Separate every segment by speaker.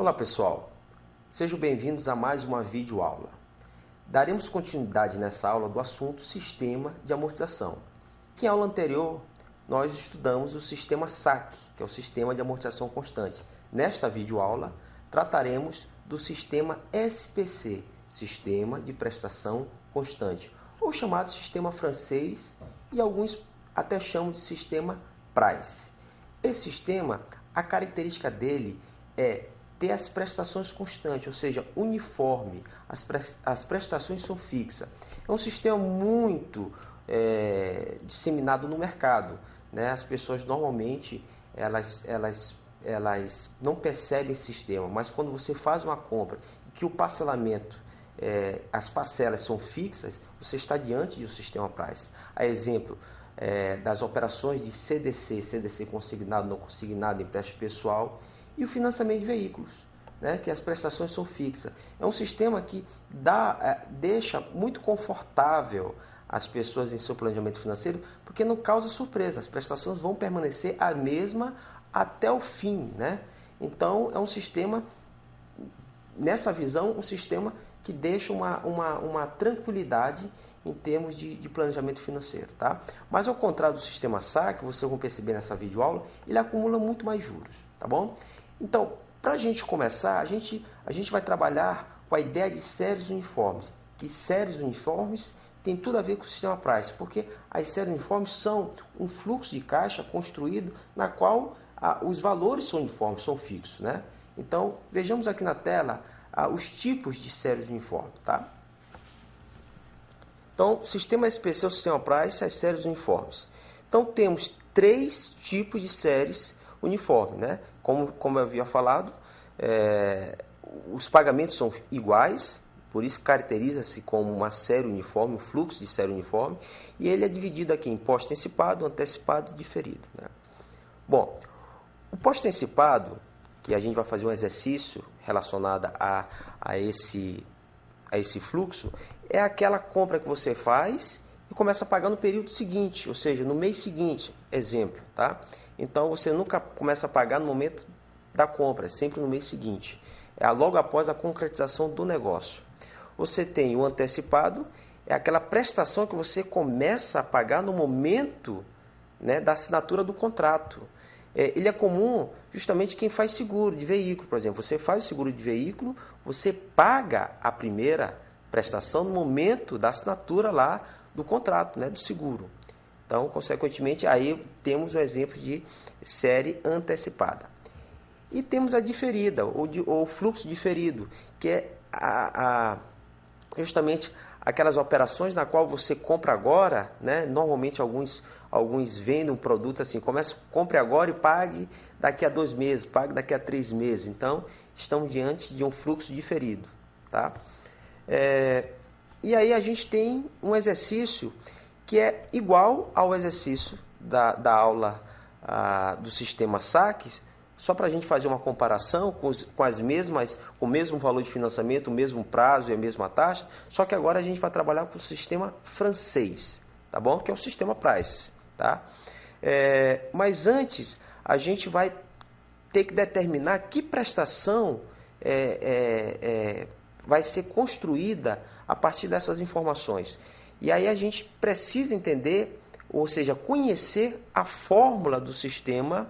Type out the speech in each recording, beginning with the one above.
Speaker 1: Olá pessoal, sejam bem-vindos a mais uma videoaula. Daremos continuidade nessa aula do assunto Sistema de Amortização, que em aula anterior nós estudamos o sistema SAC, que é o Sistema de Amortização Constante. Nesta videoaula trataremos do sistema SPC, Sistema de Prestação Constante, ou chamado sistema francês, e alguns até chamam de sistema Price. Esse sistema, a característica dele é ter as prestações constantes, ou seja, uniforme. As prestações são fixas. É um sistema muito disseminado no mercado, né? As pessoas normalmente elas não percebem esse sistema, mas quando você faz uma compra que o parcelamento, as parcelas são fixas, você está diante do sistema Price. A exemplo das operações de CDC consignado, não consignado, empréstimo pessoal, e o financiamento de veículos, né, que as prestações são fixas. É um sistema que deixa muito confortável as pessoas em seu planejamento financeiro, porque não causa surpresa. As prestações vão permanecer a mesma até o fim, né? Então, é um sistema, nessa visão, um sistema que deixa uma tranquilidade em termos de planejamento financeiro, tá? Mas ao contrário do sistema SAC, vocês vão perceber nessa videoaula, ele acumula muito mais juros, tá bom? Então, para a gente começar, a gente vai trabalhar com a ideia de séries uniformes, que séries uniformes tem tudo a ver com o sistema Price, porque as séries uniformes são um fluxo de caixa construído na qual os valores são uniformes, são fixos, né? Então, vejamos aqui na tela os tipos de séries uniformes, tá? Então, sistema SPC é o sistema Price, as séries uniformes. Então, temos três tipos de séries uniformes, né? Como eu havia falado, os pagamentos são iguais, por isso caracteriza-se como uma série uniforme, um fluxo de série uniforme, e ele é dividido aqui em pós-antecipado, antecipado e diferido, né? Bom, o pós-antecipado, que a gente vai fazer um exercício relacionado a esse fluxo, é aquela compra que você faz e começa a pagar no período seguinte, ou seja, no mês seguinte, exemplo, tá? Então, você nunca começa a pagar no momento da compra, é sempre no mês seguinte. É logo após a concretização do negócio. Você tem o antecipado, é aquela prestação que você começa a pagar no momento, né, da assinatura do contrato. Ele é comum justamente quem faz seguro de veículo, por exemplo. Você faz o seguro de veículo, você paga a primeira prestação no momento da assinatura lá do contrato, né, do seguro. Então, consequentemente, aí temos o exemplo de série antecipada. E temos a diferida, ou fluxo diferido, que é justamente aquelas operações na qual você compra agora, né? Normalmente alguns vendem um produto assim, compre agora e pague daqui a 2 meses, pague daqui a 3 meses. Então, estamos diante de um fluxo diferido, tá? E aí a gente tem um exercício que é igual ao exercício da aula do sistema SAC, só para a gente fazer uma comparação com o mesmo valor de financiamento, o mesmo prazo e a mesma taxa, só que agora a gente vai trabalhar com o sistema francês, tá bom? Que é o sistema Price, tá? Mas antes, a gente vai ter que determinar que prestação vai ser construída a partir dessas informações. E aí a gente precisa entender, ou seja, conhecer a fórmula do sistema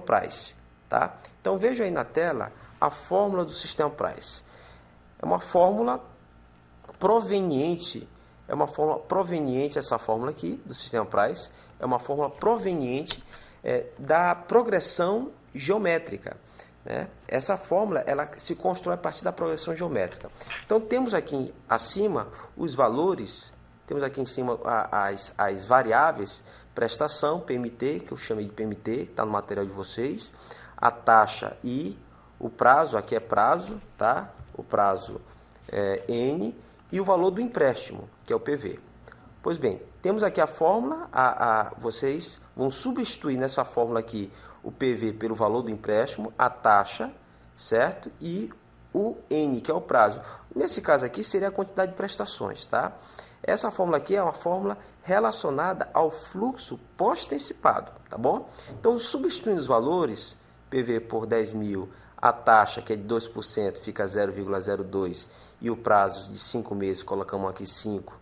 Speaker 1: Price, tá? Então veja aí na tela a fórmula do sistema Price. É uma fórmula proveniente, essa fórmula aqui do sistema Price, é uma fórmula proveniente da progressão geométrica, né? Essa fórmula ela se constrói a partir da progressão geométrica. Então temos aqui acima os valores, temos aqui em cima as variáveis, prestação, PMT, que eu chamei de PMT, que está no material de vocês, a taxa e o prazo, aqui é prazo, tá? O prazo N, e o valor do empréstimo, que é o PV. Pois bem, temos aqui a fórmula, vocês vão substituir nessa fórmula aqui o PV pelo valor do empréstimo, a taxa, certo? E o N, que é o prazo. Nesse caso aqui seria a quantidade de prestações, tá? Essa fórmula aqui é uma fórmula relacionada ao fluxo pós-antecipado, tá bom? Então, substituindo os valores, PV por 10 mil a taxa, que é de 2%, fica 0,02, e o prazo de 5 meses, colocamos aqui 5,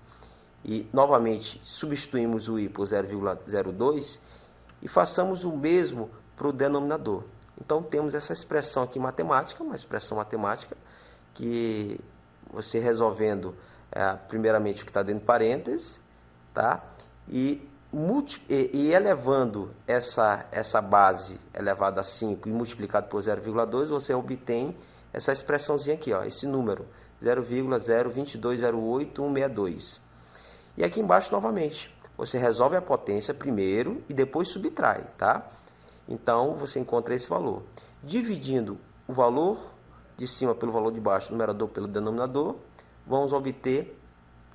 Speaker 1: e novamente substituímos o i por 0,02 e façamos o mesmo para o denominador. Então temos essa expressão aqui matemática, uma expressão matemática que você resolvendo primeiramente o que está dentro de parênteses, tá? E elevando essa base elevada a 5 e multiplicado por 0,2, você obtém essa expressãozinha aqui, ó, esse número, 0,02208162. E aqui embaixo, novamente, você resolve a potência primeiro e depois subtrai, tá? Então, você encontra esse valor. Dividindo o valor de cima pelo valor de baixo, numerador pelo denominador, vamos obter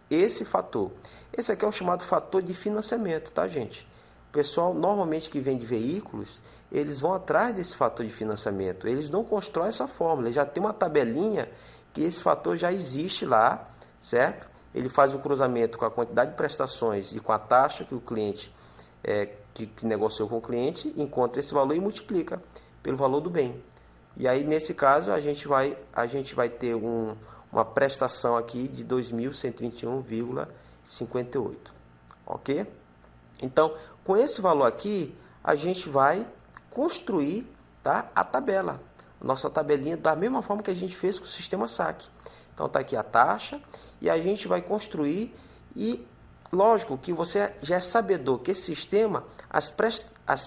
Speaker 1: esse fator. Esse aqui é o chamado fator de financiamento, tá, gente? O pessoal, normalmente, que vende veículos, eles vão atrás desse fator de financiamento. Eles não constroem essa fórmula. Ele já tem uma tabelinha que esse fator já existe lá, certo? Ele faz o cruzamento com a quantidade de prestações e com a taxa que o cliente que negociou com o cliente, encontra esse valor e multiplica pelo valor do bem. E aí, nesse caso, a gente vai ter uma prestação aqui de 2.121,58, ok? Então, com esse valor aqui, a gente vai construir, tá, a tabela, nossa tabelinha, da mesma forma que a gente fez com o sistema saque. Então, está aqui a taxa e a gente vai construir e, lógico, que você já é sabedor que esse sistema, as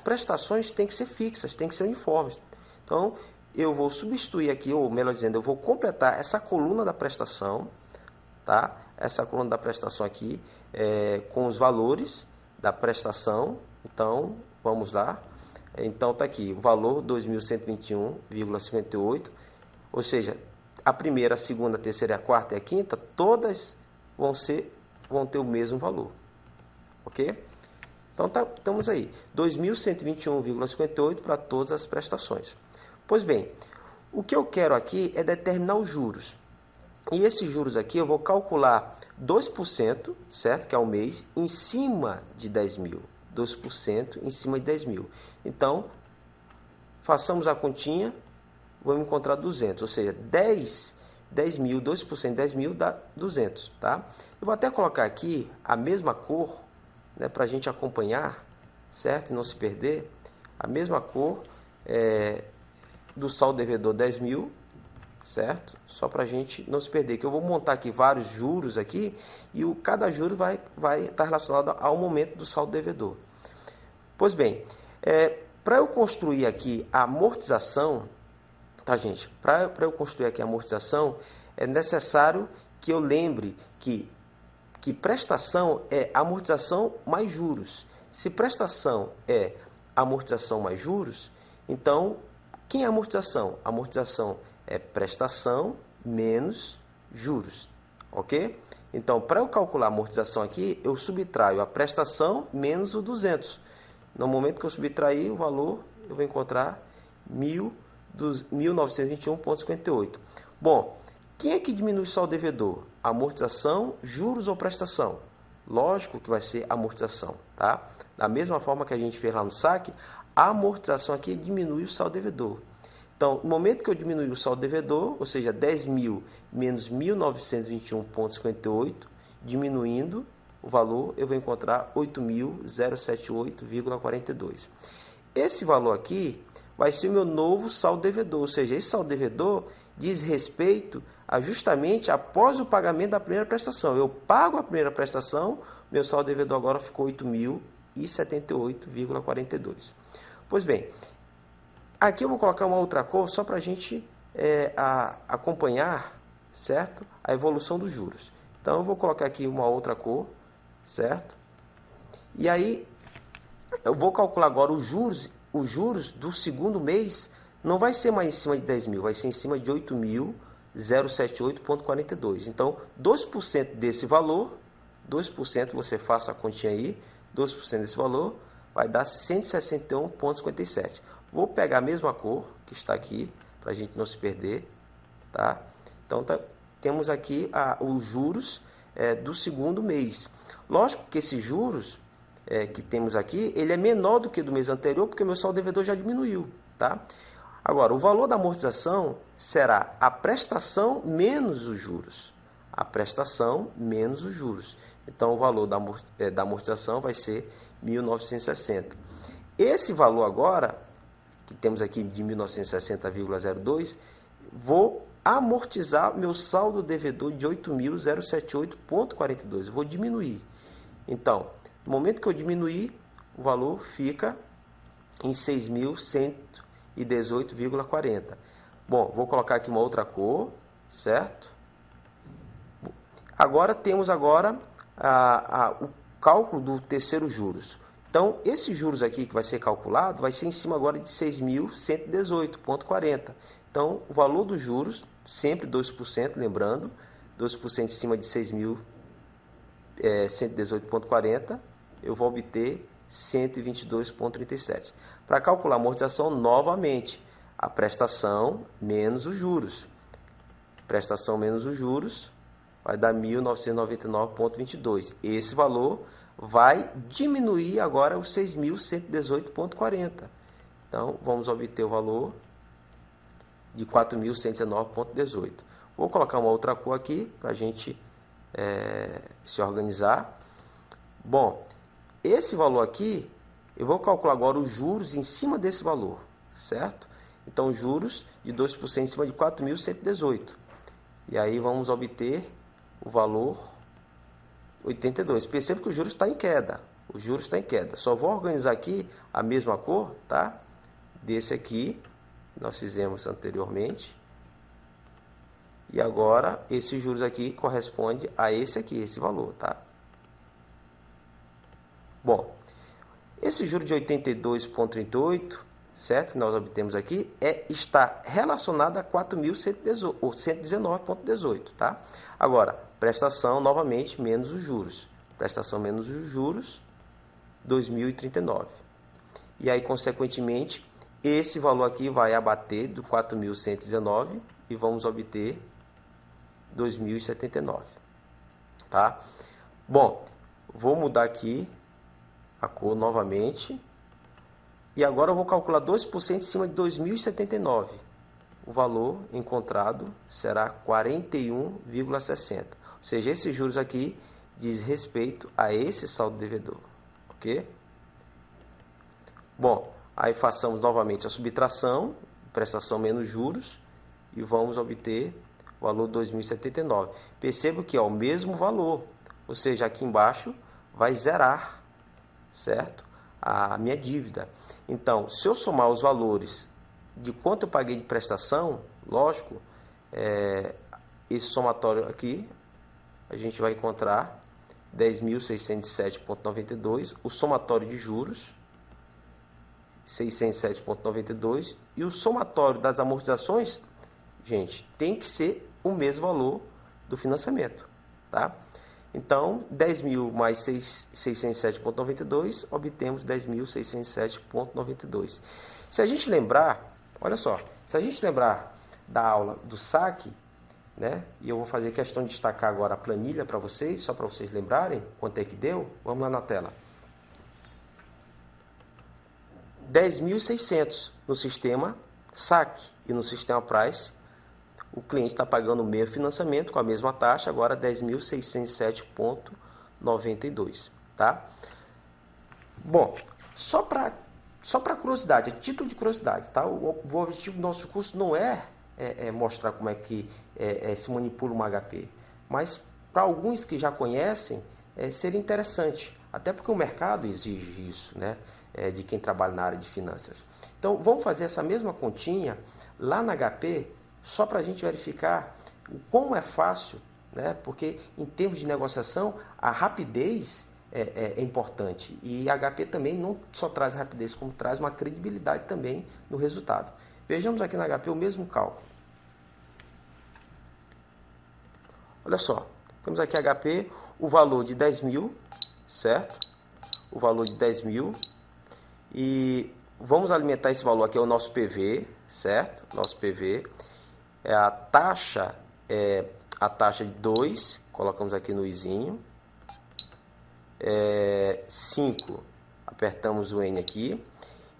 Speaker 1: prestações têm que ser fixas, têm que ser uniformes. Então, eu vou substituir aqui, ou melhor dizendo, eu vou completar essa coluna da prestação, tá? Essa coluna da prestação aqui com os valores da prestação. Então, vamos lá. Então, está aqui o valor 2.121,58, ou seja, a primeira, a segunda, a terceira, a quarta e a quinta, todas vão ter o mesmo valor, ok? Então, estamos aí, 2.121,58 para todas as prestações. Pois bem, o que eu quero aqui é determinar os juros. E esses juros aqui eu vou calcular 2%, certo? Que é o mês, em cima de 10 mil. 2% em cima de 10 mil. Então, façamos a continha, vamos encontrar 200. Ou seja, 10 mil, 2% de 10 mil dá 200, tá? Eu vou até colocar aqui a mesma cor, né, para a gente acompanhar, certo? E não se perder. A mesma cor do saldo devedor 10 mil, certo? Só para a gente não se perder, que eu vou montar aqui vários juros aqui e cada juro vai estar relacionado ao momento do saldo devedor. Pois bem, para eu construir aqui a amortização, tá, gente? Para eu construir aqui a amortização, é necessário que eu lembre que prestação é amortização mais juros. Se prestação é amortização mais juros, então, quem é amortização? Amortização é prestação menos juros, ok? Então, para eu calcular a amortização aqui, eu subtraio a prestação menos o 200. No momento que eu subtrair o valor, eu vou encontrar 1.921,58. Bom, quem é que diminui o saldo devedor? Amortização, juros ou prestação? Lógico que vai ser amortização, tá? Da mesma forma que a gente fez lá no saque, a amortização aqui diminui o saldo devedor. Então, no momento que eu diminuir o saldo devedor, ou seja, 10 mil menos 1.921,58, diminuindo o valor, eu vou encontrar 8.078,42. Esse valor aqui vai ser o meu novo saldo devedor, ou seja, esse saldo devedor diz respeito a justamente após o pagamento da primeira prestação. Eu pago a primeira prestação, meu saldo devedor agora ficou 8.078,42. Pois bem, aqui eu vou colocar uma outra cor só para a gente acompanhar, certo? A evolução dos juros. Então, eu vou colocar aqui uma outra cor, certo? E aí, eu vou calcular agora os juros do segundo mês, não vai ser mais em cima de 10 mil, vai ser em cima de 8.078,42. Então, 2% desse valor, 2%, você faça a continha aí, 2% desse valor, vai dar 161,57. Vou pegar a mesma cor que está aqui, para a gente não se perder, tá? Então, temos aqui os juros do segundo mês. Lógico que esses juros que temos aqui, ele é menor do que do mês anterior, porque o meu saldo devedor já diminuiu, tá? Agora, o valor da amortização será a prestação menos os juros. A prestação menos os juros. Então, o valor da amortização vai ser 1.960. Esse valor agora, que temos aqui de 1.960,02, vou amortizar meu saldo devedor de 8.078,42. Vou diminuir. Então, no momento que eu diminuir, o valor fica em 6.118,40. Bom, vou colocar aqui uma outra cor, certo? Agora temos o cálculo do terceiro juros. Então, esse juros aqui que vai ser calculado, vai ser em cima agora de 6.118,40. Então, o valor dos juros, sempre 2%, lembrando, 2% em cima de 6.118,40, eu vou obter 122,37. Para calcular a amortização, novamente, a prestação menos os juros. Prestação menos os juros vai dar 1.999,22. Esse valor vai diminuir agora os 6.118,40. Então, vamos obter o valor de 4.119,18. Vou colocar uma outra cor aqui para a gente se organizar. Bom, esse valor aqui, eu vou calcular agora os juros em cima desse valor, certo? Então, juros de 2% em cima de 4.118. E aí vamos obter o valor 82. Perceba que o juros está em queda. O juros está em queda. Só vou organizar aqui a mesma cor, tá? Desse aqui, que nós fizemos anteriormente. E agora, esse juros aqui corresponde a esse aqui, esse valor, tá? Bom, esse juro de 82,38, certo? Que nós obtemos aqui, está relacionado a 4.119,18, tá? Agora, prestação, novamente, menos os juros. Prestação menos os juros, 2.039. E aí, consequentemente, esse valor aqui vai abater do 4.119 e vamos obter 2.079, tá? Bom, vou mudar aqui a cor novamente. E agora eu vou calcular 2% em cima de 2.079. O valor encontrado será 41,60. Ou seja, esses juros aqui diz respeito a esse saldo devedor. Ok? Bom, aí façamos novamente a subtração, prestação menos juros, e vamos obter o valor 2.079. Perceba que é o mesmo valor. Ou seja, aqui embaixo vai zerar, certo? A minha dívida. Então, se eu somar os valores de quanto eu paguei de prestação, lógico, esse somatório aqui, a gente vai encontrar 10.607,92, o somatório de juros, 607,92, e o somatório das amortizações, gente, tem que ser o mesmo valor do financiamento, tá? Então, 10.000 mais 607,92, obtemos 10.607,92. Se a gente lembrar, olha só, se a gente lembrar da aula do saque, né, e eu vou fazer questão de destacar agora a planilha para vocês, só para vocês lembrarem quanto é que deu, vamos lá na tela. 10.600 no sistema saque e no sistema price. O cliente está pagando o mesmo financiamento com a mesma taxa, agora 10.607,92, tá? Bom, só para curiosidade, a título de curiosidade, tá? O objetivo do nosso curso não é mostrar como é que se manipula uma HP, mas para alguns que já conhecem, seria interessante, até porque o mercado exige isso, né? De quem trabalha na área de finanças. Então, vamos fazer essa mesma continha lá na HP, só para a gente verificar como é fácil, né? Porque em termos de negociação, a rapidez é importante. E a HP também não só traz rapidez, como traz uma credibilidade também no resultado. Vejamos aqui na HP o mesmo cálculo. Olha só, temos aqui a HP, o valor de 10.000, certo? O valor de 10.000. E vamos alimentar esse valor aqui, é o nosso PV, certo? Nosso PV. A taxa de 2, colocamos aqui no izinho. 5, apertamos o N aqui.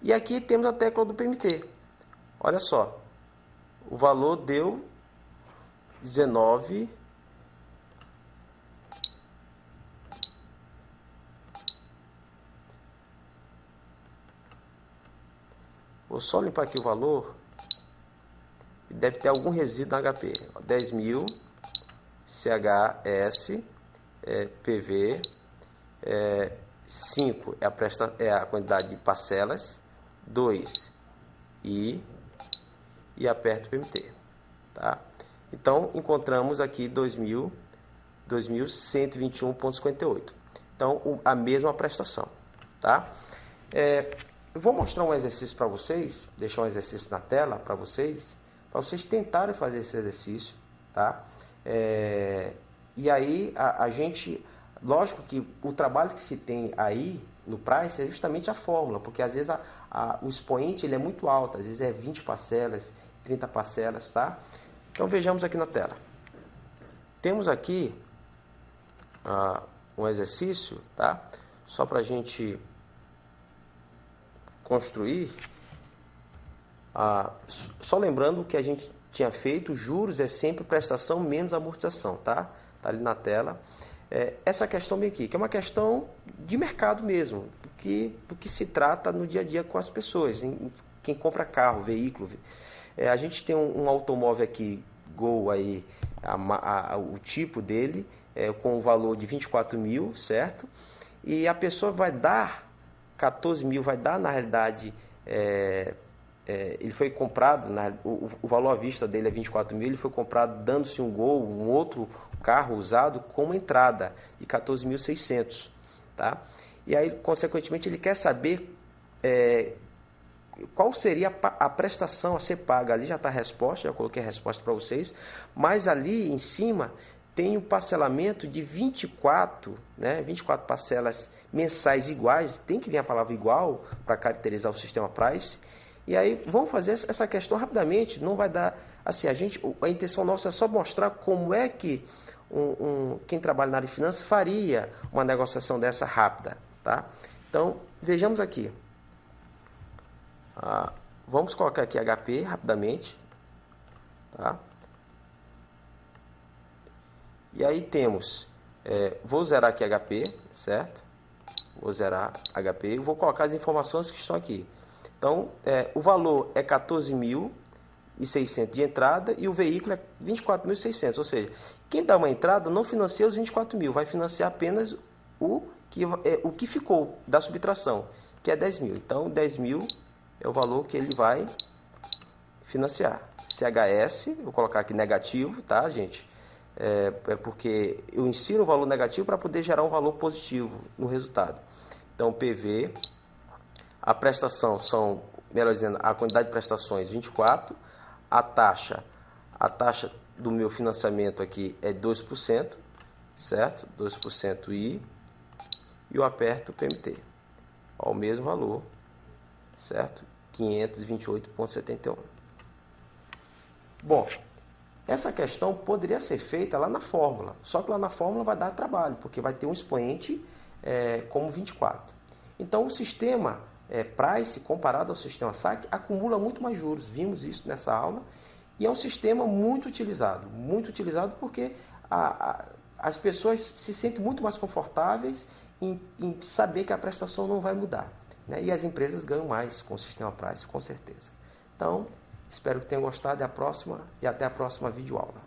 Speaker 1: E aqui temos a tecla do PMT. Olha só, o valor deu 19. Vou só limpar aqui o valor. Deve ter algum resíduo no HP. 10.000 CHS PV 5 é a quantidade de parcelas. 2 e aperto o PMT, tá? Então encontramos aqui 2.121,58. Então a mesma prestação, tá? Eu vou mostrar um exercício para vocês, deixar um exercício na tela para vocês tentarem fazer esse exercício, tá? E aí a gente, lógico que o trabalho que se tem aí no price é justamente a fórmula, porque às vezes o expoente ele é muito alto, às vezes é 20 parcelas, 30 parcelas, tá? Então vejamos aqui na tela. Temos aqui um exercício, tá? Só para a gente construir. Só lembrando que a gente tinha feito, juros é sempre prestação menos amortização, tá? Tá ali na tela. Essa questão bem aqui, que é uma questão de mercado mesmo, do que se trata no dia a dia com as pessoas, quem compra carro, veículo. A gente tem um automóvel aqui, Gol, aí, o tipo dele, com o valor de 24.000, certo? E a pessoa vai dar 14.000, vai dar, na realidade, ele foi comprado, o valor à vista dele é 24.000, ele foi comprado dando-se um Gol, um outro carro usado, com uma entrada de 14.600, tá? E aí, consequentemente, ele quer saber qual seria a prestação a ser paga. Ali já está a resposta, já coloquei a resposta para vocês, mas ali em cima tem o parcelamento de 24, né? 24 parcelas mensais iguais, tem que vir a palavra igual para caracterizar o sistema price. E aí vamos fazer essa questão rapidamente, não vai dar assim, a intenção nossa é só mostrar como é que quem trabalha na área de finanças faria uma negociação dessa rápida, tá? Então, vejamos aqui. Vamos colocar aqui HP rapidamente, tá? E aí temos, vou zerar aqui HP, certo? Vou zerar HP e vou colocar as informações que estão aqui. Então, o valor é 14.600 de entrada e o veículo é 24.600. Ou seja, quem dá uma entrada não financia os 24.000, vai financiar apenas o que ficou da subtração, que é 10.000. Então, 10.000 é o valor que ele vai financiar. CHS, vou colocar aqui negativo, tá, gente? Porque eu insiro o valor negativo para poder gerar um valor positivo no resultado. Então, PV, a prestação são, melhor dizendo, a quantidade de prestações 24, a taxa do meu financiamento aqui é 2%, certo? 2% e eu aperto o PMT, ao mesmo valor, certo? 528,71. Bom, essa questão poderia ser feita lá na fórmula, só que lá na fórmula vai dar trabalho, porque vai ter um expoente como 24. Então, o sistema Price, comparado ao sistema SAC, acumula muito mais juros. Vimos isso nessa aula. E é um sistema muito utilizado porque as pessoas se sentem muito mais confortáveis em saber que a prestação não vai mudar, né? E as empresas ganham mais com o sistema Price, com certeza. Então, espero que tenham gostado e até a próxima videoaula.